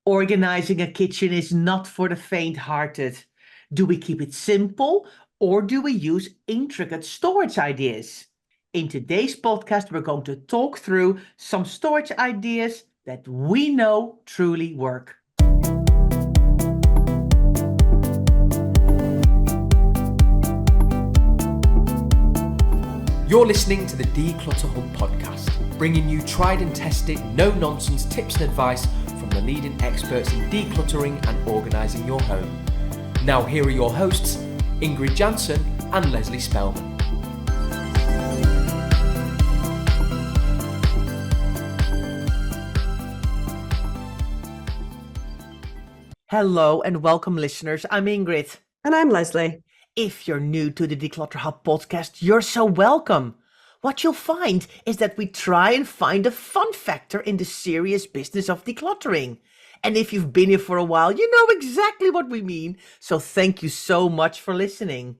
Organizing a kitchen is not for the faint-hearted. Do we keep it simple or do we use intricate storage ideas? In today's podcast, we're going to talk through some storage ideas that we know truly work. You're listening to the Declutter Hub podcast, bringing you tried and tested, no-nonsense tips and advice from the leading experts in decluttering and organising your home. Now here are your hosts, Ingrid Jansen and Leslie Spellman. Hello and welcome, listeners. I'm Ingrid. And I'm Leslie. If you're new to the Declutter Hub podcast, you're so welcome. What you'll find is that we try and find a fun factor in the serious business of decluttering. And if you've been here for a while, you know exactly what we mean. So thank you so much for listening.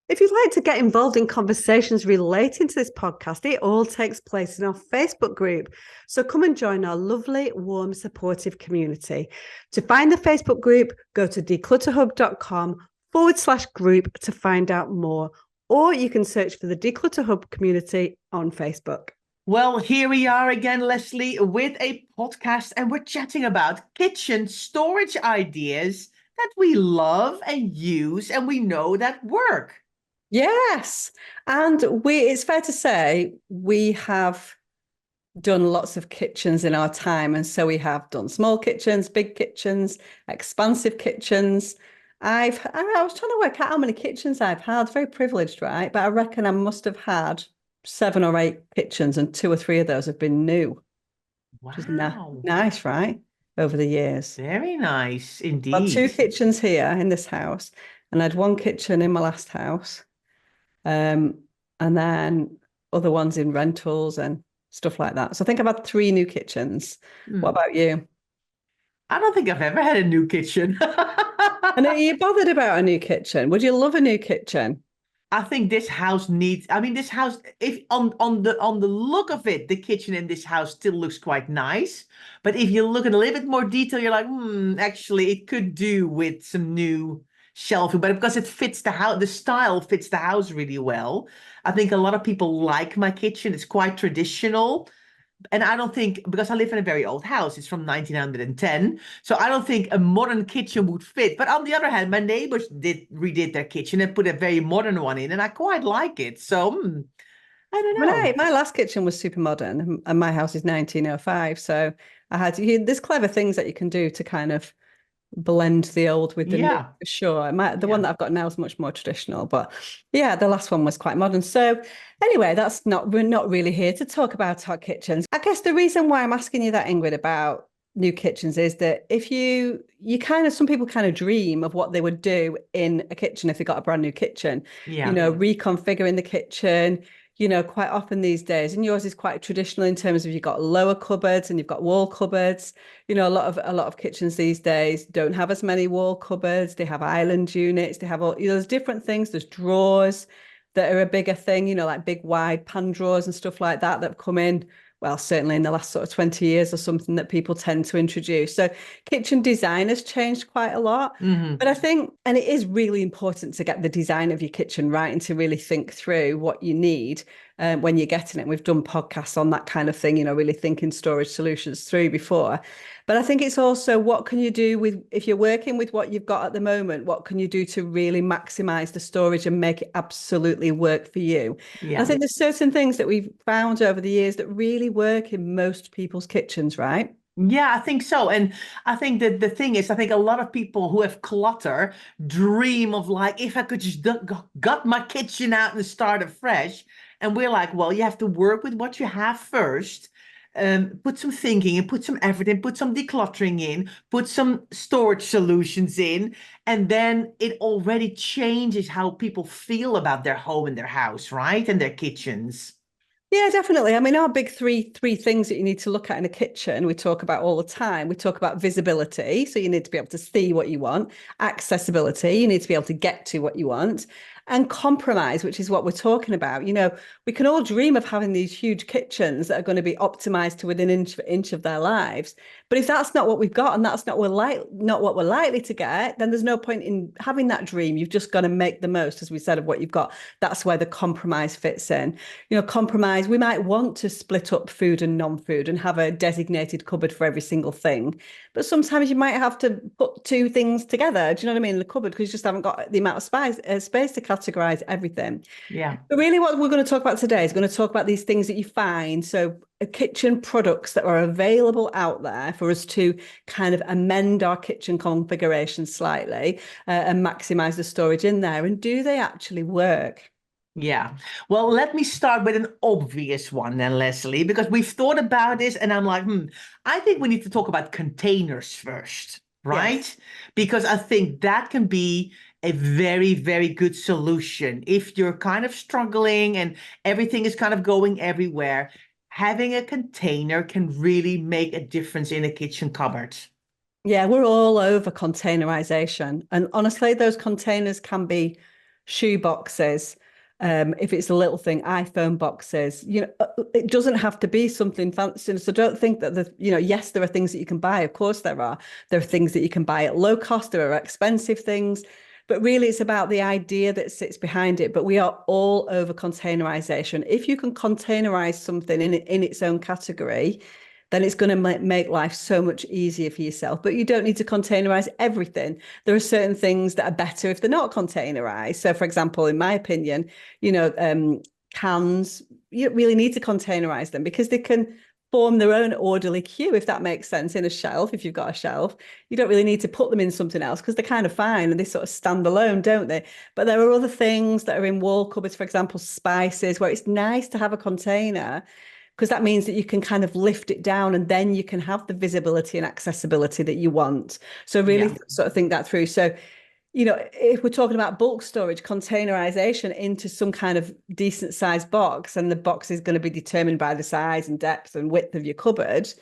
If you'd like to get involved in conversations relating to this podcast, it all takes place in our Facebook group. So come and join our lovely, warm, supportive community. To find the Facebook group, go to declutterhub.com/group to find out more, or you can search for the Declutter Hub community on Facebook. Well, here we are again, Leslie, with a podcast, and we're chatting about kitchen storage ideas that we love and use, and we know that work. Yes, and it's fair to say we have done lots of kitchens in our time, and so we have done small kitchens, big kitchens, expansive kitchens. I was trying to work out how many kitchens I've had. Very privileged, right? But I reckon I must have had 7 or 8 kitchens, and 2 or 3 of those have been new. Wow. Which is nice, right? Over the years. Very nice indeed. I've 2 kitchens here in this house, and I had 1 kitchen in my last house. And then other ones in rentals and stuff like that. So I think I've had 3 new kitchens. What about you? I don't think I've ever had a new kitchen. And are you bothered about a new kitchen? Would you love a new kitchen? I think this house needs, this house, if on the look of it, the kitchen in this house still looks quite nice. But if you look at a little bit more detail, you're like, actually it could do with some new shelving, but because it fits the house, the style fits the house really well. I think a lot of people like my kitchen. It's quite traditional. And I don't think, because I live in a very old house, it's from 1910. So I don't think a modern kitchen would fit. But on the other hand, my neighbors redid their kitchen and put a very modern one in, and I quite like it. So I don't know. My last kitchen was super modern, and my house is 1905. So I had there's clever things that you can do to kind of blend the old with the new, for sure. The one that I've got now is much more traditional, but yeah, the last one was quite modern. So anyway, we're not really here to talk about our kitchens. I guess the reason why I'm asking you that, Ingrid, about new kitchens is that if some people kind of dream of what they would do in a kitchen if they got a brand new kitchen, reconfiguring the kitchen. Quite often these days, and yours is quite traditional in terms of you've got lower cupboards and you've got wall cupboards. A lot of kitchens these days don't have as many wall cupboards. They have island units. They have there's different things. There's drawers that are a bigger thing, like big wide pan drawers and stuff like that have come in. Well, certainly in the last sort of 20 years or something that people tend to introduce. So kitchen design has changed quite a lot. Mm-hmm. But I think, and it is really important to get the design of your kitchen right and to really think through what you need when you're getting it. We've done podcasts on that kind of thing, really thinking storage solutions through before. But I think it's also what can you do if you're working with what you've got at the moment, what can you do to really maximize the storage and make it absolutely work for you? Yeah. I think there's certain things that we've found over the years that really work in most people's kitchens, right? Yeah, I think so. And I think that the thing is, I think a lot of people who have clutter dream of if I could just gut my kitchen out and start afresh. And we're like, well, you have to work with what you have first. Put some thinking and put some effort in, put some decluttering in, put some storage solutions in, and then it already changes how people feel about their home and their house, right? And their kitchens. Yeah, definitely. Our big three things that you need to look at in a kitchen, we talk about all the time. We talk about visibility. So you need to be able to see what you want. Accessibility, you need to be able to get to what you want. and compromise, which is what we're talking about. We can all dream of having these huge kitchens that are going to be optimized to within inch of their lives. But if that's not what we've got, and that's not what we're likely to get, then there's no point in having that dream. You've just got to make the most, as we said, of what you've got. That's where the compromise fits in. Compromise, we might want to split up food and non-food and have a designated cupboard for every single thing. But sometimes you might have to put two things together, do you know what I mean, in the cupboard, because you just haven't got the amount of space to categorize everything. Yeah. But really what we're going to talk about today is going to talk about these things that you find. So kitchen products that are available out there for us to kind of amend our kitchen configuration slightly and maximize the storage in there. And do they actually work? Yeah. Well, let me start with an obvious one then, Leslie, because we've thought about this and I'm like, I think we need to talk about containers first, right? Yes. Because I think that can be a very, very good solution. If you're kind of struggling and everything is kind of going everywhere, having a container can really make a difference in a kitchen cupboard. Yeah, we're all over containerization. And honestly, those containers can be shoe boxes. If it's a little thing, iPhone boxes, it doesn't have to be something fancy. So don't think that yes, there are things that you can buy. Of course there are. There are things that you can buy at low cost. There are expensive things, but really it's about the idea that sits behind it. But we are all over containerization. If you can containerize something in its own category, then it's going to make life so much easier for yourself. But you don't need to containerize everything. There are certain things that are better if they're not containerized. So, for example, in my opinion, cans, you don't really need to containerize them because they can form their own orderly queue, if that makes sense, in a shelf. If you've got a shelf, you don't really need to put them in something else because they're kind of fine and they sort of stand alone, don't they? But there are other things that are in wall cupboards, for example, spices, where it's nice to have a container, because that means that you can kind of lift it down and then you can have the visibility and accessibility that you want. So really sort of think that through. So, if we're talking about bulk storage, containerization into some kind of decent sized box, and the box is going to be determined by the size and depth and width of your cupboard,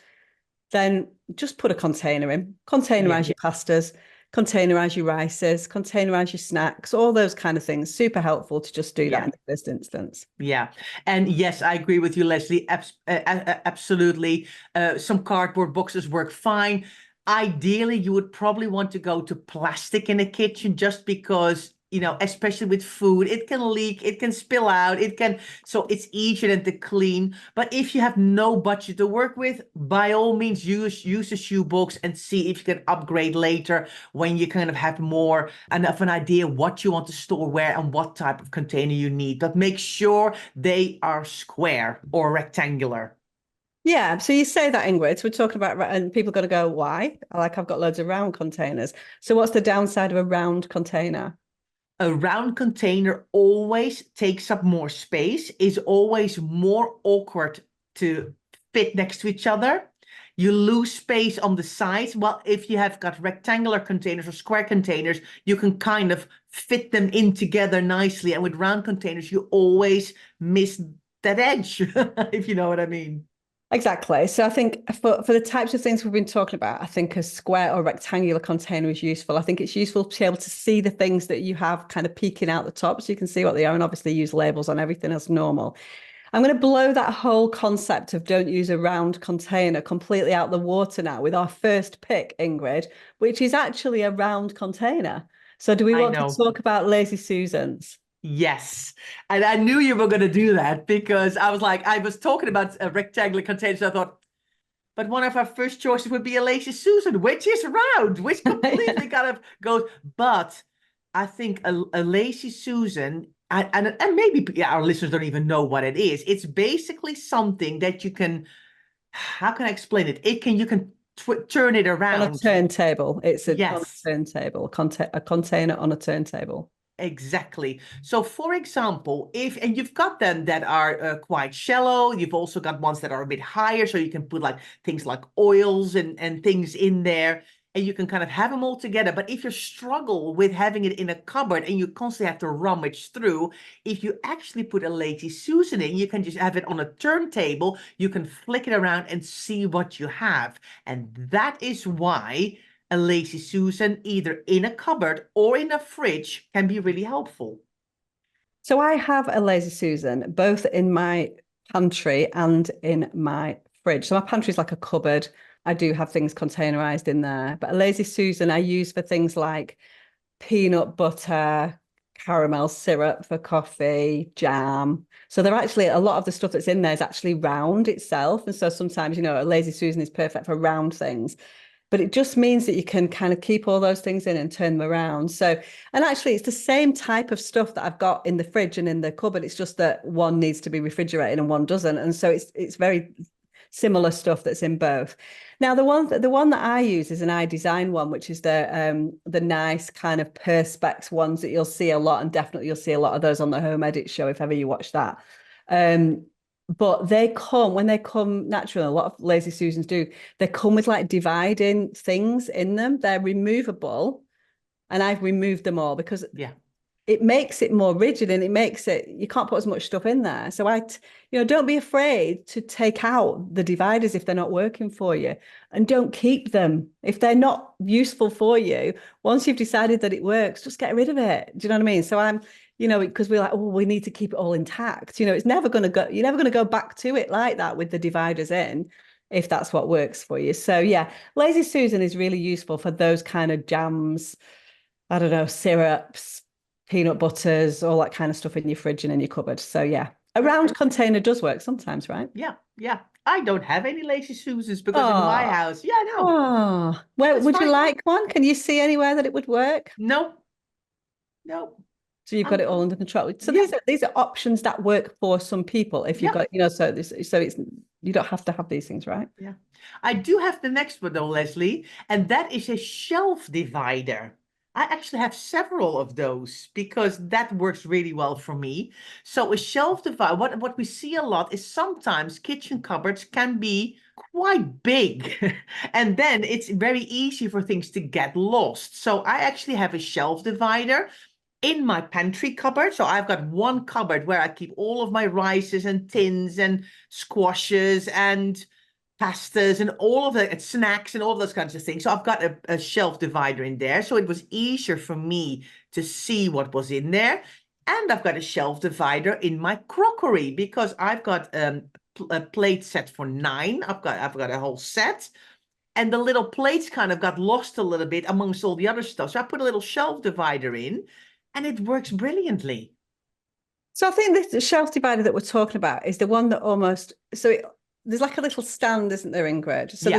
then just put a container in, containerize your pastas, containerize your rices, containerize your snacks, all those kind of things. Super helpful to just do that in the first instance. Yeah. And yes, I agree with you, Leslie. Absolutely. Some cardboard boxes work fine. Ideally, you would probably want to go to plastic in a kitchen just because, especially with food, it can leak, it can spill out, so it's easier than to clean. But if you have no budget to work with, by all means, use a shoebox and see if you can upgrade later when you kind of have more of an idea what you want to store where and what type of container you need. But make sure they are square or rectangular. Yeah, so you say that, Ingrid, we're talking about, and people are going to go, why? I've got loads of round containers. So what's the downside of a round container? A round container always takes up more space, is always more awkward to fit next to each other. You lose space on the sides. Well, if you have got rectangular containers or square containers, you can kind of fit them in together nicely. And with round containers, you always miss that edge, if you know what I mean. Exactly. So I think for the types of things we've been talking about, I think a square or rectangular container is useful. I think it's useful to be able to see the things that you have kind of peeking out the top so you can see what they are, and obviously use labels on everything as normal. I'm going to blow that whole concept of don't use a round container completely out the water now with our first pick, Ingrid, which is actually a round container. So do we want to talk about Lazy Susans? Yes. And I knew you were going to do that because I was talking about a rectangular container. So I thought, but one of our first choices would be a Lazy Susan, which is round, which completely kind of goes. But I think a Lazy Susan, and maybe our listeners don't even know what it is. It's basically something that you can, how can I explain it? You can turn it around. On a turntable. It's on a turntable, a container on a turntable. Exactly. So, for example, and you've got them that are quite shallow, you've also got ones that are a bit higher, so you can put like things like oils and things in there, and you can kind of have them all together. But if you struggle with having it in a cupboard and you constantly have to rummage through, if you actually put a Lazy Susan in, you can just have it on a turntable, you can flick it around and see what you have. And that is why a Lazy Susan, either in a cupboard or in a fridge, can be really helpful. So I have a Lazy Susan, both in my pantry and in my fridge. So my pantry is like a cupboard. I do have things containerized in there, but a Lazy Susan I use for things like peanut butter, caramel syrup for coffee, jam. So they're actually, a lot of the stuff that's in there is actually round itself. And so sometimes, a Lazy Susan is perfect for round things. But it just means that you can kind of keep all those things in and turn them around. So, and actually it's the same type of stuff that I've got in the fridge and in the cupboard. It's just that one needs to be refrigerated and one doesn't. And so it's very similar stuff that's in both. Now, the one that I use is an iDesign one, which is the nice kind of perspex ones that you'll see a lot, and definitely you'll see a lot of those on the Home Edit show if ever you watch that. But when they come naturally, a lot of Lazy Susans do, they come with like dividing things in them. They're removable, and I've removed them all because it makes it more rigid, and it makes it, you can't put as much stuff in there. So don't be afraid to take out the dividers if they're not working for you, and don't keep them. If they're not useful for you, once you've decided that it works, just get rid of it. Do you know what I mean? So because we're like, oh, we need to keep it all intact. It's never going to go, you're never going to go back to it like that with the dividers in, if that's what works for you. So yeah, Lazy Susan is really useful for those kind of jams, I don't know, syrups, peanut butters, all that kind of stuff in your fridge and in your cupboard. So yeah, a round container does work sometimes, right? Yeah. I don't have any Lazy Susans because in my house, no. Oh, where would you like one? Can you see anywhere that it would work? No. So you've got it all under control. So these are options that work for some people. If you've got, so it's, you don't have to have these things, right? Yeah. I do have the next one though, Leslie, and that is a shelf divider. I actually have several of those because that works really well for me. So a shelf divider, what we see a lot is sometimes kitchen cupboards can be quite big and then it's very easy for things to get lost. So I actually have a shelf divider in my pantry cupboard. So I've got one cupboard where I keep all of my rices and tins and squashes and pastas and all of the snacks and all those kinds of things. So I've got a shelf divider in there. So it was easier for me to see what was in there. And I've got a shelf divider in my crockery because I've got a plate set for 9. I've got a whole set. And the little plates kind of got lost a little bit amongst all the other stuff. So I put a little shelf divider in and it works brilliantly. So I think the shelf divider that we're talking about is the one that almost, there's like a little stand, isn't there, Ingrid? So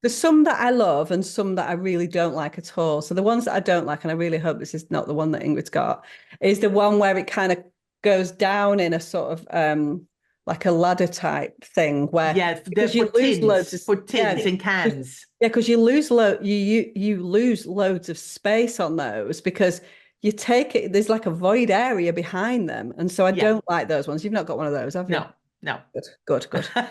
there's some that I love and some that I really don't like at all. So the ones that I don't like, and I really hope this is not the one that Ingrid's got, is the one where it kind of goes down in a sort of like a ladder type thing where you lose loads of tins and cans. Yeah, because you lose you lose loads of space on those because you take it, there's like a void area behind them. And so I don't like those ones. You've not got one of those, have you? No. Good. But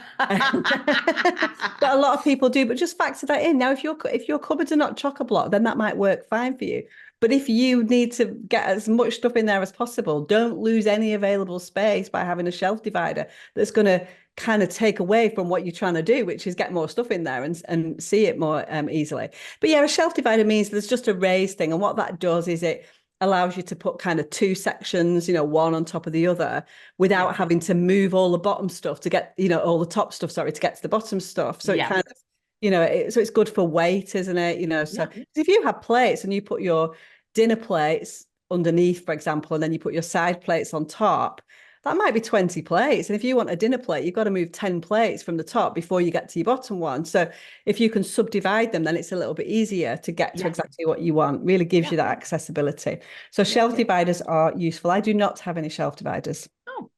a lot of people do, but just factor that in. Now, if your cupboards are not chock-a-block, then that might work fine for you. But if you need to get as much stuff in there as possible, don't lose any available space by having a shelf divider that's going to kind of take away from what you're trying to do, which is get more stuff in there and see it more easily. But yeah, a shelf divider means there's just a raised thing. And what that does is it allows you to put kind of 2 sections, one on top of the other without having to move all the bottom stuff to get, all the top stuff, to get to the bottom stuff. So it kind of, so it's good for weight, isn't it? So if you have plates and you put your dinner plates underneath, for example, and then you put your side plates on top, that might be 20 plates. And if you want a dinner plate, you've got to move 10 plates from the top before you get to your bottom one. So if you can subdivide them, then it's a little bit easier to get to exactly what you want. Really gives you that accessibility. So shelf dividers are useful. I do not have any shelf dividers. Oh,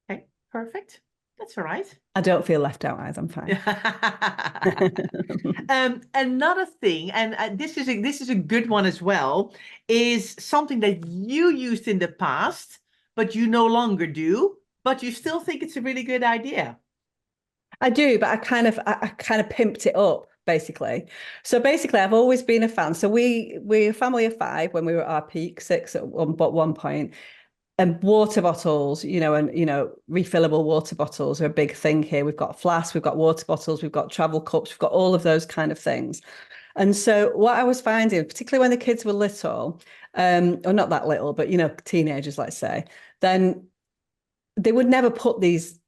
okay, perfect. That's all right. I don't feel left out either. I'm fine. Another thing, and this is a good one as well, is something that you used in the past, but you no longer do, but you still think it's a really good idea. I do, but I kind of pimped it up, basically. So basically, I've always been a fan. So we're a family of 5 when we were at our peak, 6 at one point. And water bottles, and refillable water bottles are a big thing here. We've got flasks, we've got water bottles, we've got travel cups, we've got all of those kind of things. And so what I was finding, particularly when the kids were little, or not that little, but teenagers, let's say, then they would never put these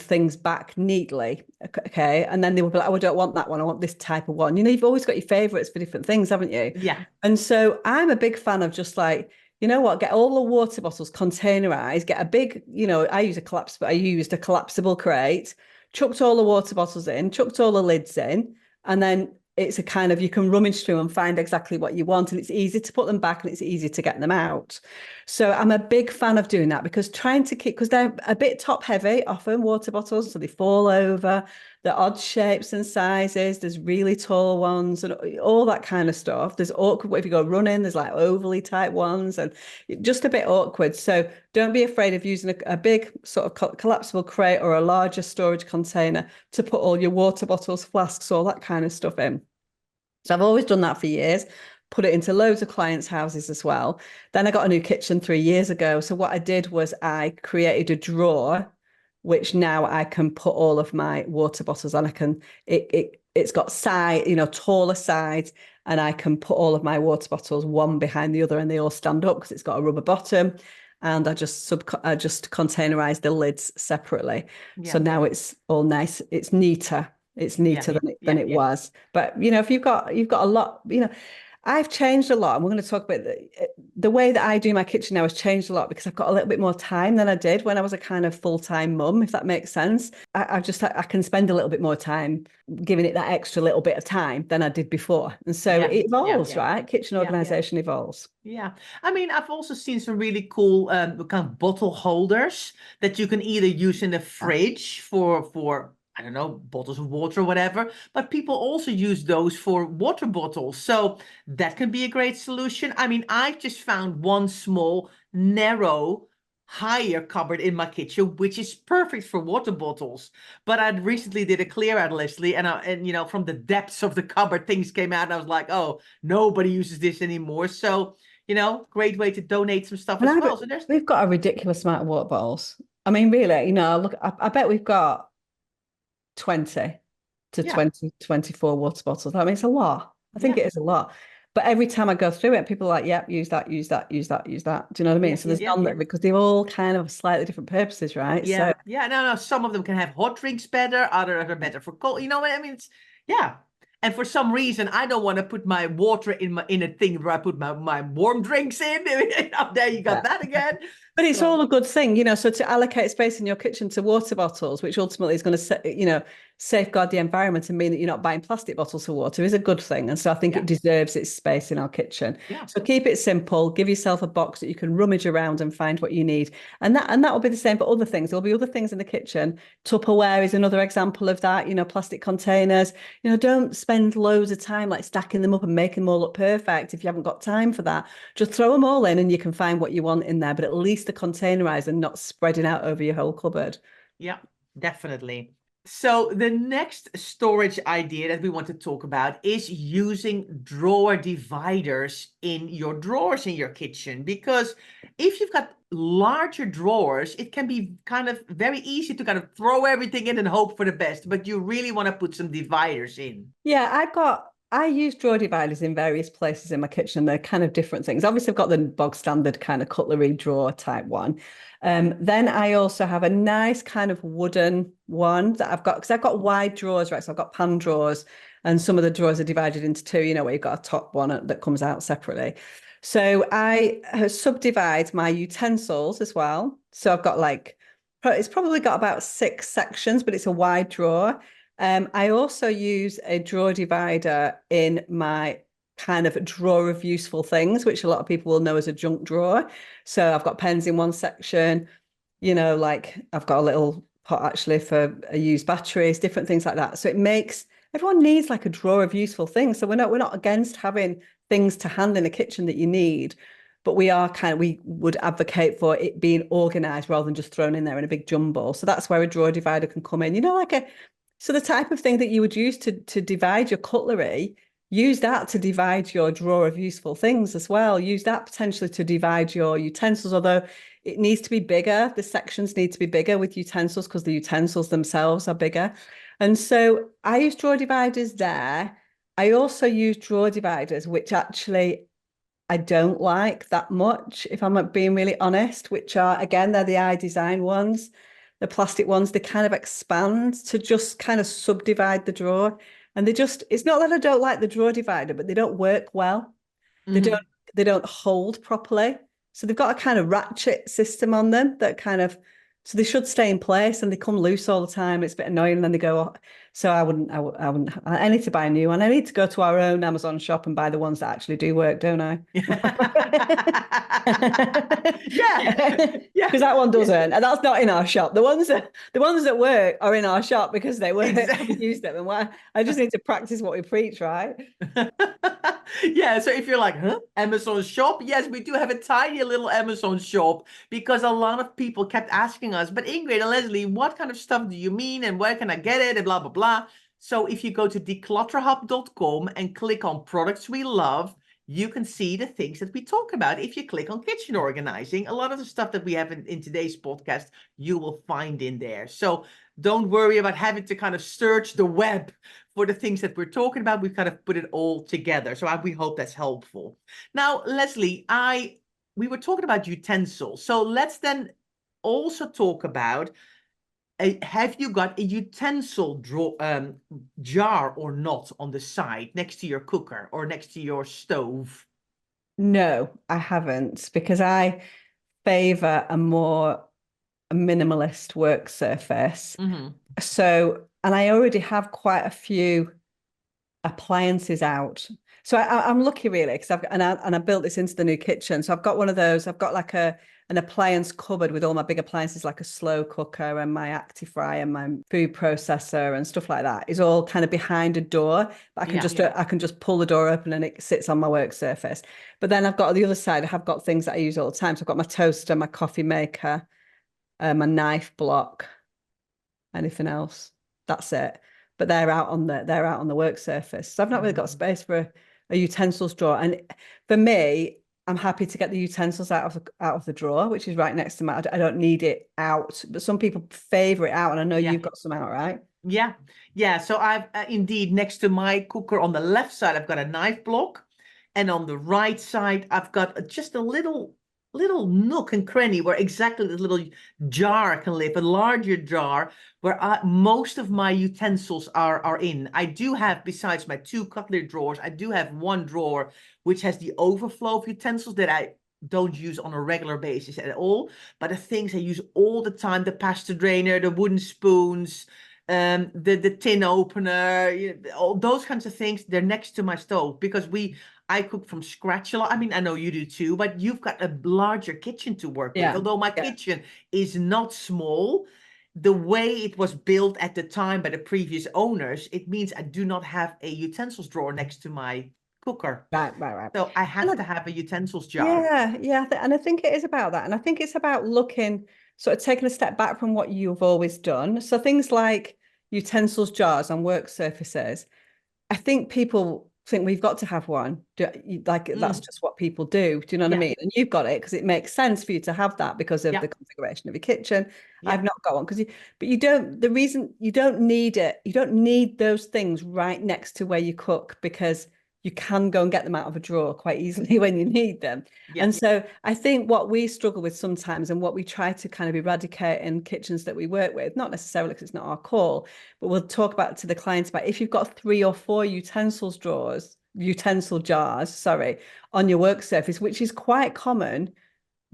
things back neatly. Okay. And then they would be like, oh, I don't want that one. I want this type of one. You've always got your favorites for different things, haven't you? Yeah. And so I'm a big fan of just like, you know what, get all the water bottles containerized, get a big, I used a collapsible crate, chucked all the water bottles in, chucked all the lids in, and then it's a kind of, you can rummage through and find exactly what you want, and it's easy to put them back and it's easy to get them out. So I'm a big fan of doing that, because because they're a bit top heavy, often water bottles, so they fall over. The odd shapes and sizes, there's really tall ones and all that kind of stuff. There's awkward, if you go running, there's like overly tight ones and just a bit awkward. So don't be afraid of using a big sort of collapsible crate or a larger storage container to put all your water bottles, flasks, all that kind of stuff in. So I've always done that for years, put it into loads of clients' houses as well. Then I got a new kitchen 3 years ago. So what I did was I created a drawer, which now I can put all of my water bottles on. It's got taller sides, and I can put all of my water bottles one behind the other, and they all stand up because it's got a rubber bottom. And I just containerize the lids separately. Yeah. So now it's all nice. It's neater. It's neater than it was. But if you've got a lot, I've changed a lot. And we're going to talk about the way that I do my kitchen now has changed a lot, because I've got a little bit more time than I did when I was a kind of full-time mum, if that makes sense. I can spend a little bit more time giving it that extra little bit of time than I did before. And so it evolves, right? Kitchen organization evolves. Yeah. I mean, I've also seen some really cool kind of bottle holders that you can either use in the fridge for I don't know, bottles of water or whatever, but people also use those for water bottles. So that can be a great solution. I mean, I just found one small, narrow, higher cupboard in my kitchen, which is perfect for water bottles. But I recently did a clear out, Leslie, and from the depths of the cupboard, things came out, and I was like, oh, nobody uses this anymore. So, great way to donate some stuff as well. So we've got a ridiculous amount of water bottles. I mean, really, look, I bet we've got 20 to 24 water bottles. I mean, it's a lot. I think it is a lot. But every time I go through it, people are like, yep, use that, use that, use that, use that. Do you know what I mean? So there's none that, because they're all kind of slightly different purposes, right? Yeah. So, no. Some of them can have hot drinks better. Others are better for cold. You know what I mean? And for some reason, I don't want to put my water in a thing where I put my warm drinks in. There you got that again. But it's all a good thing, so to allocate space in your kitchen to water bottles, which ultimately is going to, safeguard the environment and mean that you're not buying plastic bottles for water, is a good thing. And so I think it deserves its space in our kitchen. Yeah. So keep it simple, give yourself a box that you can rummage around and find what you need. And that will be the same for other things. There'll be other things in the kitchen. Tupperware is another example of that, plastic containers. Don't spend loads of time like stacking them up and making them all look perfect if you haven't got time for that. Just throw them all in and you can find what you want in there, but at least they're containerized and not spreading out over your whole cupboard. Yeah, definitely. So the next storage idea that we want to talk about is using drawer dividers in your drawers in your kitchen. Because if you've got larger drawers, it can be kind of very easy to kind of throw everything in and hope for the best. But you really want to put some dividers in. Yeah, I use drawer dividers in various places in my kitchen. They're kind of different things. Obviously, I've got the bog standard kind of cutlery drawer type one. Then I also have a nice kind of wooden one that I've got, because I've got wide drawers, right? So I've got pan drawers, and some of the drawers are divided into two, where you've got a top one that comes out separately. So I subdivide my utensils as well. So I've got it's probably got about 6 sections, but it's a wide drawer. I also use a drawer divider in my kind of drawer of useful things, which a lot of people will know as a junk drawer. So I've got pens in one section, I've got a little pot actually for used batteries, different things like that. So everyone needs like a drawer of useful things. So we're not against having things to hand in a kitchen that you need, but we would advocate for it being organized rather than just thrown in there in a big jumble. So that's where a drawer divider can come in, so the type of thing that you would use to divide your cutlery, use that to divide your drawer of useful things as well. Use that potentially to divide your utensils, although it needs to be bigger. The sections need to be bigger with utensils because the utensils themselves are bigger. And so I use drawer dividers there. I also use drawer dividers, which actually I don't like that much, if I'm being really honest, which are, again, they're the iDesign ones, the plastic ones. They kind of expand to just kind of subdivide the drawer. And it's not that I don't like the drawer divider, but they don't work well. They Mhm. don't hold properly. So they've got a kind of ratchet system on them that kind of, so they should stay in place, and they come loose all the time. It's a bit annoying, and then they go off. So I need to buy a new one. I need to go to our own Amazon shop and buy the ones that actually do work, don't I? Yeah, yeah, Because that one yeah. doesn't, and that's not in our shop. The ones that work are in our shop because they work. Exactly. We use them, and I just need to practice what we preach, right? Yeah, so if you're like, huh, Amazon shop? Yes, we do have a tiny little Amazon shop because a lot of people kept asking us, but Ingrid and Leslie, what kind of stuff do you mean and where can I get it and blah, blah, blah. So if you go to declutterhub.com and click on products we love, you can see the things that we talk about. If you click on kitchen organizing, a lot of the stuff that we have in today's podcast, you will find in there. So don't worry about having to kind of search the web for the things that we're talking about. We've kind of put it all together. So we hope that's helpful. Now, Leslie, we were talking about utensils. So let's then also talk about, have you got a utensil jar or not on the side next to your cooker or next to your stove? No, I haven't, because I favor a more minimalist work surface. Mm-hmm. So, and I already have quite a few appliances out. So I'm lucky really, because I built this into the new kitchen. So I've got one of those. I've got like an appliance cupboard with all my big appliances, like a slow cooker and my Actifry and my food processor and stuff like that. Is all kind of behind a door. But I can just pull the door open and it sits on my work surface. But then I've got on the other side, I have got things that I use all the time. So I've got my toaster, my coffee maker, my knife block, anything else. That's it. But they're out on the work surface. So I've not really got space for a utensils drawer. And for me, I'm happy to get the utensils out of the drawer, which is right next to my. I don't need it out, but some people favor it out, and I know you've got some out, right? Yeah. So I've indeed, next to my cooker on the left side, I've got a knife block, and on the right side, I've got just a little nook and cranny where exactly this little jar can live, a larger jar where most of my utensils are in. I do have, besides my 2 cutlery drawers, I do have 1 drawer which has the overflow of utensils that I don't use on a regular basis at all. But the things I use all the time, the pasta drainer, the wooden spoons, the tin opener, all those kinds of things, they're next to my stove because I cook from scratch a lot. I mean, I know you do too, but you've got a larger kitchen to work with. Although my kitchen is not small, the way it was built at the time by the previous owners, it means I do not have a utensils drawer next to my cooker. Right. So I have to have a utensils jar. Yeah. And I think it is about that. And I think it's about sort of taking a step back from what you've always done. So things like utensils jars on work surfaces, I think people think we've got to have one. That's just what people do. Do you know what I mean? And you've got it because it makes sense for you to have that because of the configuration of your kitchen. I've not got one but you don't. The reason you don't need it, you don't need those things right next to where you cook, because you can go and get them out of a drawer quite easily when you need them. And so I think what we struggle with sometimes, and what we try to kind of eradicate in kitchens that we work with, not necessarily because it's not our call, but we'll talk about to the clients about if you've got 3 or 4 utensil jars, on your work surface, which is quite common.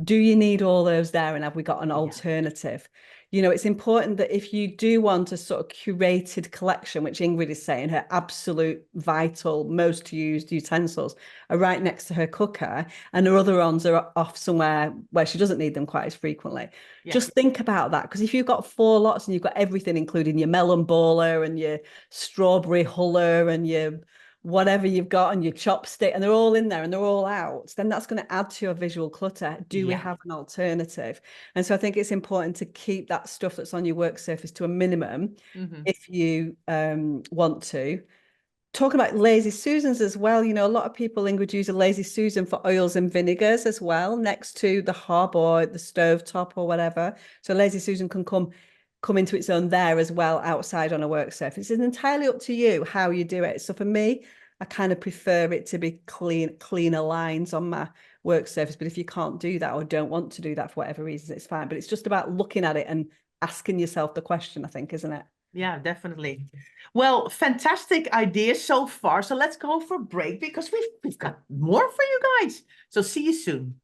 Do you need all those there, and have we got an alternative? It's important that if you do want a sort of curated collection, which Ingrid is saying, her absolute vital, most used utensils are right next to her cooker, and her other ones are off somewhere where she doesn't need them quite as frequently. Just think about that, because if you've got 4 lots and you've got everything, including your melon baller and your strawberry huller and your whatever you've got on your chopstick, and they're all in there and they're all out, then that's going to add to your visual clutter. Do we have an alternative? And so I think it's important to keep that stuff that's on your work surface to a minimum if you want to. Talking about lazy Susans as well, a lot of people, Ingrid, use a lazy Susan for oils and vinegars as well, next to the hob or the stove top or whatever. So lazy Susan can come into its own there as well, outside on a work surface. It's entirely up to you how you do it. So for me, I kind of prefer it to be cleaner lines on my work surface. But if you can't do that or don't want to do that for whatever reason, it's fine. But it's just about looking at it and asking yourself the question, I think, isn't it? Yeah, definitely. Well, fantastic ideas so far. So let's go for a break because we've got more for you guys. So see you soon.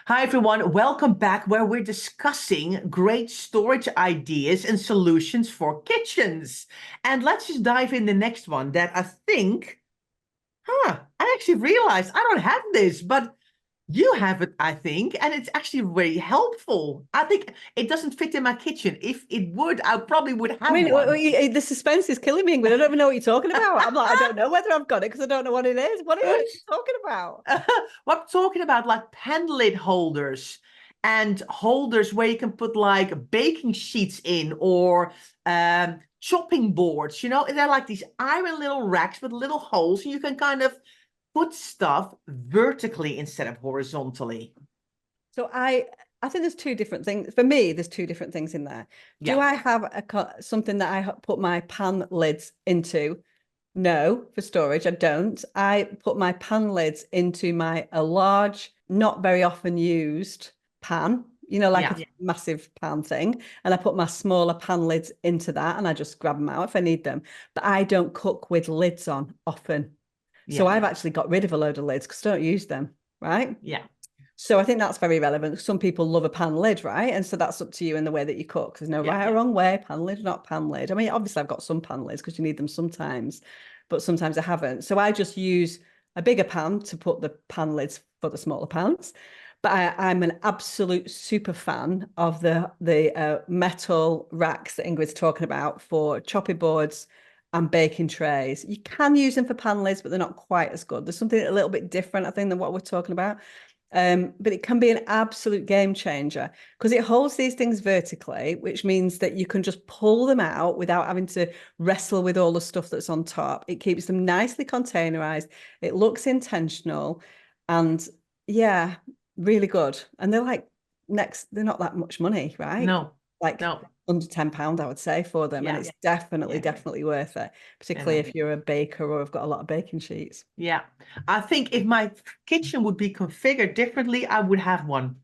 Hi, everyone. Welcome back where we're discussing great storage ideas and solutions for kitchens. And let's just dive in the next one that I think, I actually realized I don't have this, but you have it, I think, and it's actually very helpful. I think it doesn't fit in my kitchen. If it would, I probably would have one. The suspense is killing me. I don't even know what you're talking about. I'm like, I don't know whether I've got it because I don't know what it is. What are you talking about? Well, I'm talking about like pen lid holders and holders where you can put like baking sheets in or chopping boards. They're like these iron little racks with little holes, and you can kind of put stuff vertically instead of horizontally. So I think there's two different things. For me, there's two different things in there. Yeah. Do I have something that I put my pan lids into? No, for storage, I don't. I put my pan lids into a large, not very often used pan, like a massive pan thing. And I put my smaller pan lids into that and I just grab them out if I need them. But I don't cook with lids on often. So I've actually got rid of a load of lids because I don't use them, right? Yeah. So I think that's very relevant. Some people love a pan lid, right? And so that's up to you in the way that you cook. There's no right or wrong way, pan lid, not pan lid. I mean, obviously I've got some pan lids because you need them sometimes, but sometimes I haven't. So I just use a bigger pan to put the pan lids for the smaller pans. But I'm an absolute super fan of the metal racks that Ingrid's talking about for chopping boards and baking trays. You can use them for pan lids, but they're not quite as good. There's something a little bit different, I think, than what we're talking about. But it can be an absolute game changer because it holds these things vertically, which means that you can just pull them out without having to wrestle with all the stuff that's on top. It keeps them nicely containerized. It looks intentional and really good. And they're they're not that much money, right? No. Under £10, I would say, for them. And it's definitely worth it, particularly if you're a baker or have got a lot of baking sheets. Yeah. I think if my kitchen would be configured differently, I would have one.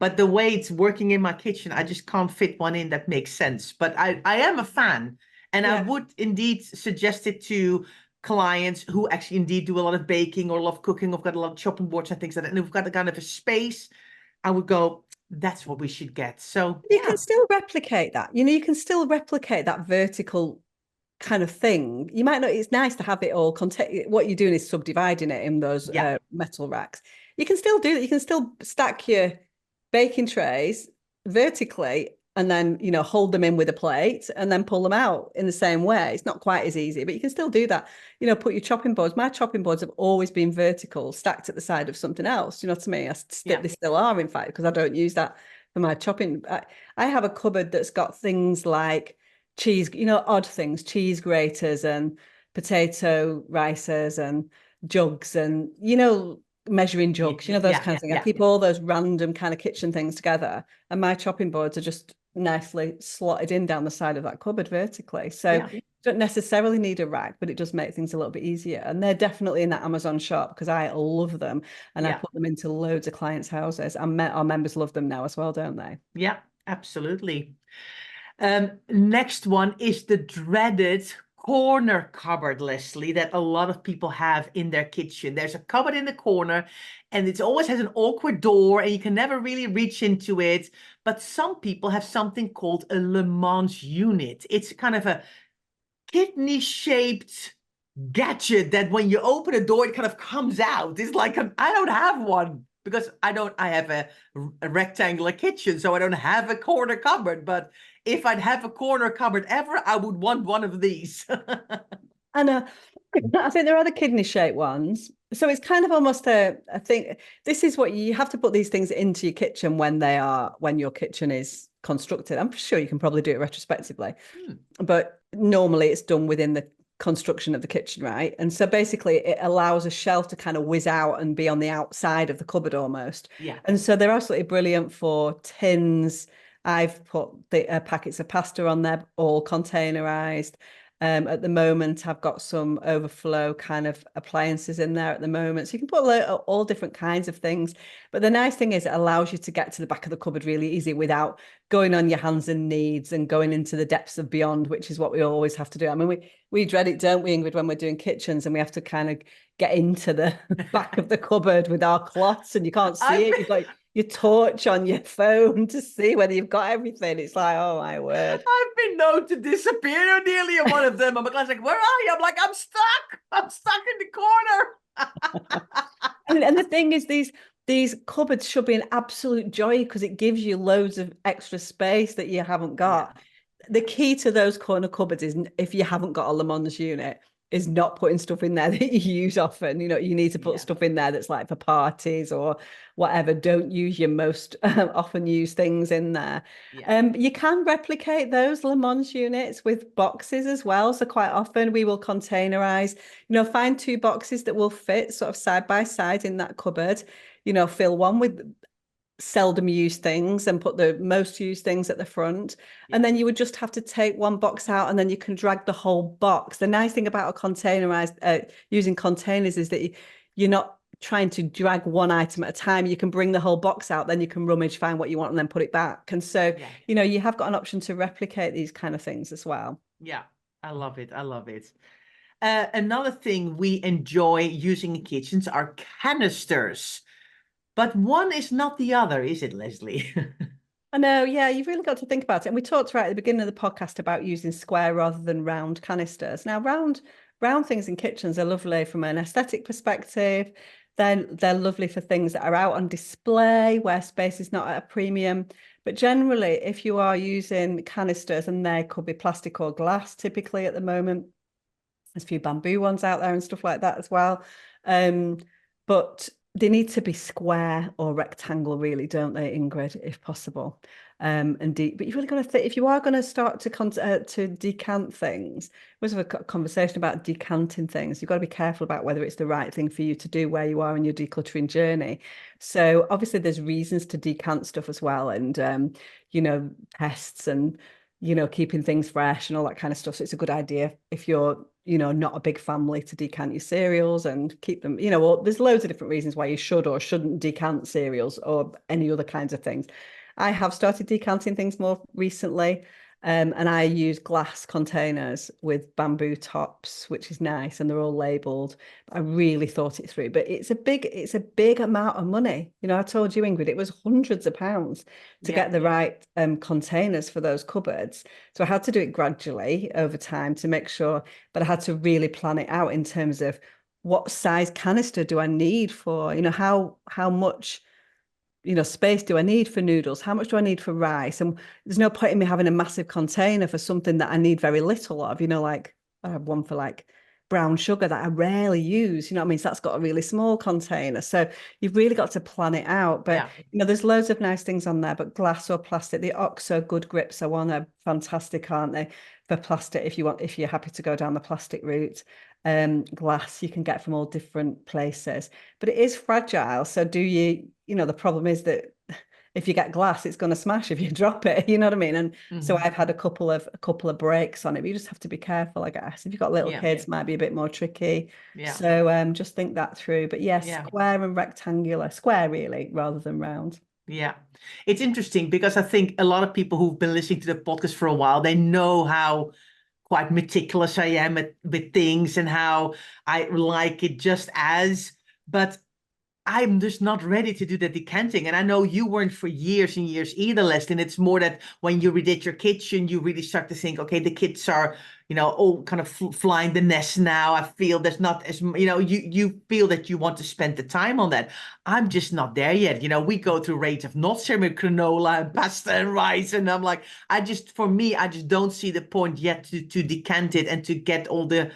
But the way it's working in my kitchen, I just can't fit one in that makes sense. But I am a fan. And I would indeed suggest it to clients who actually indeed do a lot of baking or love cooking or got a lot of chopping boards and things like that. And if we've got a kind of a space, I would go, that's what we should get. So you can still replicate that. You can still replicate that vertical kind of thing. You might not, it's nice to have it all what you're doing is subdividing it in those metal racks. You can still do that. You can still stack your baking trays vertically and then, hold them in with a plate and then pull them out in the same way. It's not quite as easy, but you can still do that. Put your chopping boards. My chopping boards have always been vertical, stacked at the side of something else. You know what I mean? They still are, in fact, because I don't use that for my chopping. I have a cupboard that's got things like cheese, odd things, cheese graters and potato ricers and jugs and, measuring jugs, those kinds of things. I keep all those random kind of kitchen things together. And my chopping boards are just nicely slotted in down the side of that cupboard vertically. So you don't necessarily need a rack, but it does make things a little bit easier. And they're definitely in that Amazon shop because I love them. And I put them into loads of clients' houses. And our members love them now as well, don't they? Yeah, absolutely. Next one is the dreaded corner cupboard, Leslie, that a lot of people have in their kitchen. There's a cupboard in the corner and it always has an awkward door and you can never really reach into it. But some people have something called a Le Mans unit. It's kind of a kidney-shaped gadget that when you open a door, it kind of comes out. It's like, I don't have one because I have a rectangular kitchen, so I don't have a corner cupboard. But if I'd have a corner cupboard ever, I would want one of these. And I think there are the kidney-shaped ones. So it's kind of almost I think this is what you have to put these things into your kitchen when your kitchen is constructed. I'm sure you can probably do it retrospectively, but normally it's done within the construction of the kitchen, right? And so basically it allows a shelf to kind of whiz out and be on the outside of the cupboard almost. Yeah. And so they're absolutely brilliant for tins. I've put the packets of pasta on there, all containerized. At the moment, I've got some overflow kind of appliances in there at the moment. So you can put all different kinds of things. But the nice thing is it allows you to get to the back of the cupboard really easy without going on your hands and knees and going into the depths of beyond, which is what we always have to do. I mean, we dread it, don't we, Ingrid, when we're doing kitchens and we have to kind of get into the back of the cupboard with our cloths and you can't see it. You've got your torch on your phone to see whether you've got everything. It's like, oh my word. I've been known to disappear nearly in one of them. I'm like, where are you? I'm like, I'm stuck. I'm stuck in the corner. And the thing is, these cupboards should be an absolute joy because it gives you loads of extra space that you haven't got. Yeah. The key to those corner cupboards is if you haven't got a Le Mans unit, is not putting stuff in there that you use often. You know, you need to put stuff in there that's like for parties or whatever. Don't use your most often used things in there. You can replicate those Le Mans units with boxes as well. So quite often we will containerize, find 2 boxes that will fit sort of side by side in that cupboard, fill one with seldom used things and put the most used things at the front. And then you would just have to take one box out and then you can drag the whole box. The nice thing about a containerized using containers is that you're not trying to drag one item at a time. You can bring the whole box out, then you can rummage, find what you want and then put it back. And so, you have got an option to replicate these kind of things as well. Yeah, I love it. I love it. Another thing we enjoy using in kitchens are canisters. But one is not the other, is it, Leslie? I know, yeah, you've really got to think about it. And we talked right at the beginning of the podcast about using square rather than round canisters. Now, round things in kitchens are lovely from an aesthetic perspective. They're lovely for things that are out on display where space is not at a premium. But generally, if you are using canisters, and they could be plastic or glass typically at the moment, there's a few bamboo ones out there and stuff like that as well. But they need to be square or rectangle, really, don't they, Ingrid, if possible? But you've really got to if you are going to start to decant things, we have a conversation about decanting things. You've got to be careful about whether it's the right thing for you to do where you are in your decluttering journey. So obviously there's reasons to decant stuff as well, and tests and keeping things fresh and all that kind of stuff. So it's a good idea if you're not a big family to decant your cereals and keep them, there's loads of different reasons why you should or shouldn't decant cereals or any other kinds of things. I have started decanting things more recently, and I use glass containers with bamboo tops, which is nice, and they're all labeled. I really thought it through, but it's a big amount of money. I told you, Ingrid, it was hundreds of pounds to get the right containers for those cupboards. So I had to do it gradually over time to make sure, but I had to really plan it out in terms of what size canister do I need for, how much space do I need for noodles? How much do I need for rice? And there's no point in me having a massive container for something that I need very little of, like I have one for like brown sugar that I rarely use, So that's got a really small container. So you've really got to plan it out. But, there's loads of nice things on there, but glass or plastic, the OXO good grips are one, are fantastic, aren't they? For plastic, if you're happy to go down the plastic route. Glass you can get from all different places, but it is fragile. So the problem is that if you get glass, it's going to smash if you drop it, you know what I mean? And so I've had a couple of breaks on it, but you just have to be careful, I guess. If you've got little kids, might be a bit more tricky. So just think that through. But square and rectangular, square really, rather than round. Yeah, it's interesting because I think a lot of people who've been listening to the podcast for a while, they know how quite meticulous I am with things and how I like it just as, but I'm just not ready to do the decanting. And I know you weren't for years and years either, Leslie. And it's more that when you redid your kitchen, you really start to think, okay, the kids are, all kind of flying the nest now. I feel there's not as, you feel that you want to spend the time on that. I'm just not there yet. We go through rates of not sharing with granola and pasta and rice. And I'm like, I just don't see the point yet to decant it and to get all the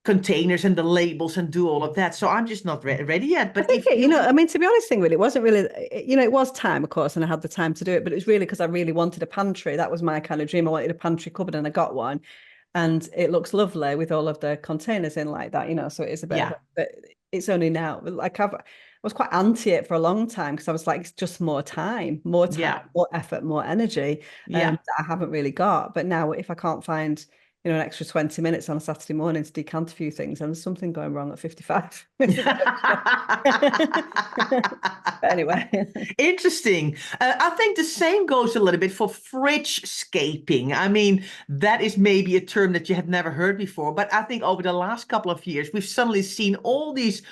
containers and the labels and do all of that. So I'm just not ready yet. But I think, to be honest, Ingrid, it wasn't really, it was time, of course, and I had the time to do it, but it was really because I really wanted a pantry. That was my kind of dream. I wanted a pantry cupboard and I got one. And it looks lovely with all of the containers in like that, so it is a bit, but it's only now, like I was quite anti it for a long time because I was like, it's just more time, more effort, more energy that I haven't really got. But now if I can't find an extra 20 minutes on a Saturday morning to decant a few things, and there's something going wrong at 55. Anyway. Interesting. I think the same goes a little bit for fridge-scaping. I mean, that is maybe a term that you had never heard before, but I think over the last couple of years, we've suddenly seen all these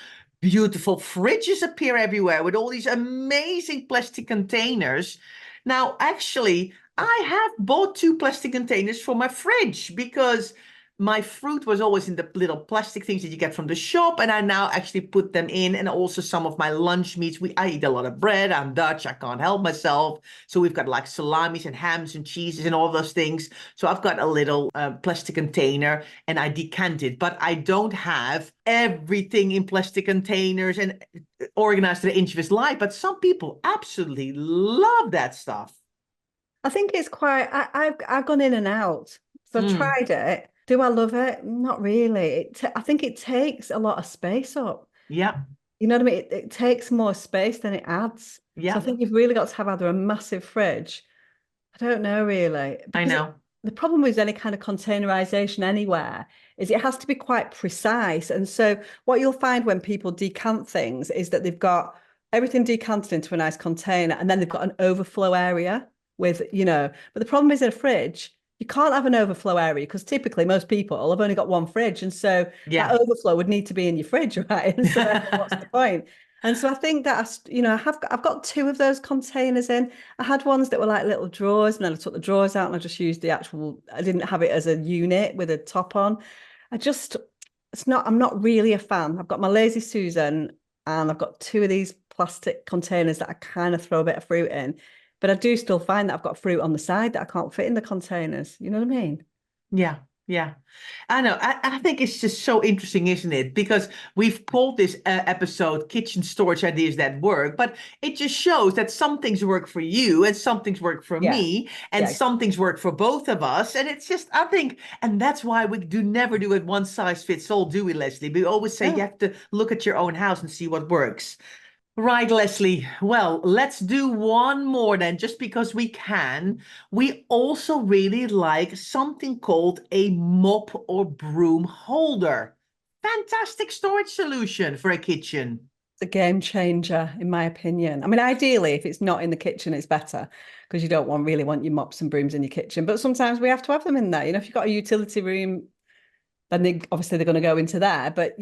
beautiful fridges appear everywhere with all these amazing plastic containers. Now, actually, I have bought 2 plastic containers for my fridge because my fruit was always in the little plastic things that you get from the shop, and I now actually put them in, and also some of my lunch meats. I eat a lot of bread. I'm Dutch. I can't help myself. So we've got like salamis and hams and cheeses and all those things. So I've got a little plastic container, and I decant it. But I don't have everything in plastic containers and organized to the inch of his life. But some people absolutely love that stuff. I think it's quite, I've gone in and out. So I've tried it. Do I love it? Not really. I think it takes a lot of space up. Yeah. You know what I mean? It takes more space than it adds. Yeah. So I think you've really got to have either a massive fridge. I don't know really. I know. The problem with any kind of containerization anywhere is it has to be quite precise. And so what you'll find when people decant things is that they've got everything decanted into a nice container, and then they've got an overflow area with, but the problem is in a fridge, you can't have an overflow area because typically most people have only got one fridge. And so that overflow would need to be in your fridge, right? And so what's the point? And so I think that, I've got 2 of those containers in. I had ones that were like little drawers, and then I took the drawers out and I just used the I didn't have it as a unit with a top on. I'm not really a fan. I've got my Lazy Susan, and I've got 2 of these plastic containers that I kind of throw a bit of fruit in. But I do still find that I've got fruit on the side that I can't fit in the containers. You know what I mean? Yeah, yeah. I know. I think it's just so interesting, isn't it? Because we've called this episode Kitchen Storage Ideas That Work, but it just shows that some things work for you and some things work for me, and some things work for both of us. And it's just, I think, and that's why we never do it one size fits all, do we, Leslie? We always say you have to look at your own house and see what works. Right, Leslie. Well, let's do one more then, just because we can. We also really like something called a mop or broom holder. Fantastic storage solution for a kitchen. It's a game changer, in my opinion. I mean, ideally, if it's not in the kitchen, it's better because you don't really want your mops and brooms in your kitchen. But sometimes we have to have them in there. If you've got a utility room, then obviously they're going to go into there. But,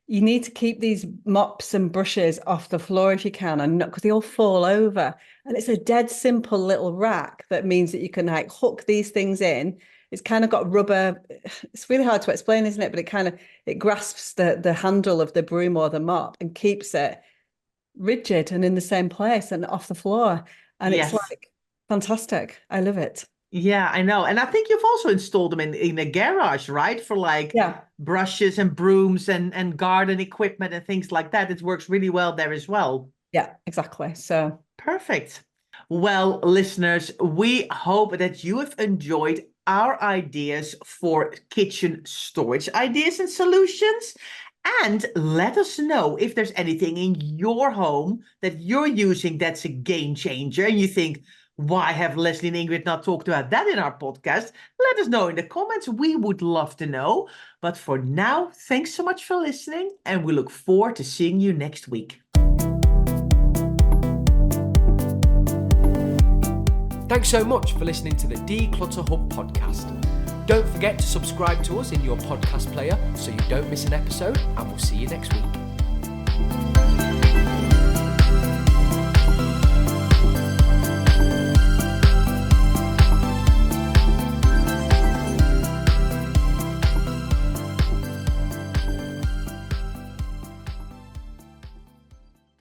you need to keep these mops and brushes off the floor if you can, and not because they all fall over. And it's a dead simple little rack that means that you can hook these things in. It's kind of got rubber. It's really hard to explain, isn't it? But it grasps the handle of the broom or the mop and keeps it rigid and in the same place and off the floor. And it's fantastic. I love it. Yeah, I know. And I think you've also installed them in a garage, right? For brushes and brooms and garden equipment and things like that. It works really well there as well. Yeah, exactly. So perfect. Well, listeners, we hope that you have enjoyed our ideas for kitchen storage ideas and solutions. And let us know if there's anything in your home that you're using that's a game changer and you think, why have Leslie and Ingrid not talked about that in our podcast? Let us know in the comments. We would love to know. But for now, thanks so much for listening, and we look forward to seeing you next week. Thanks so much for listening to the Declutter Hub podcast. Don't forget to subscribe to us in your podcast player so you don't miss an episode, and we'll see you next week.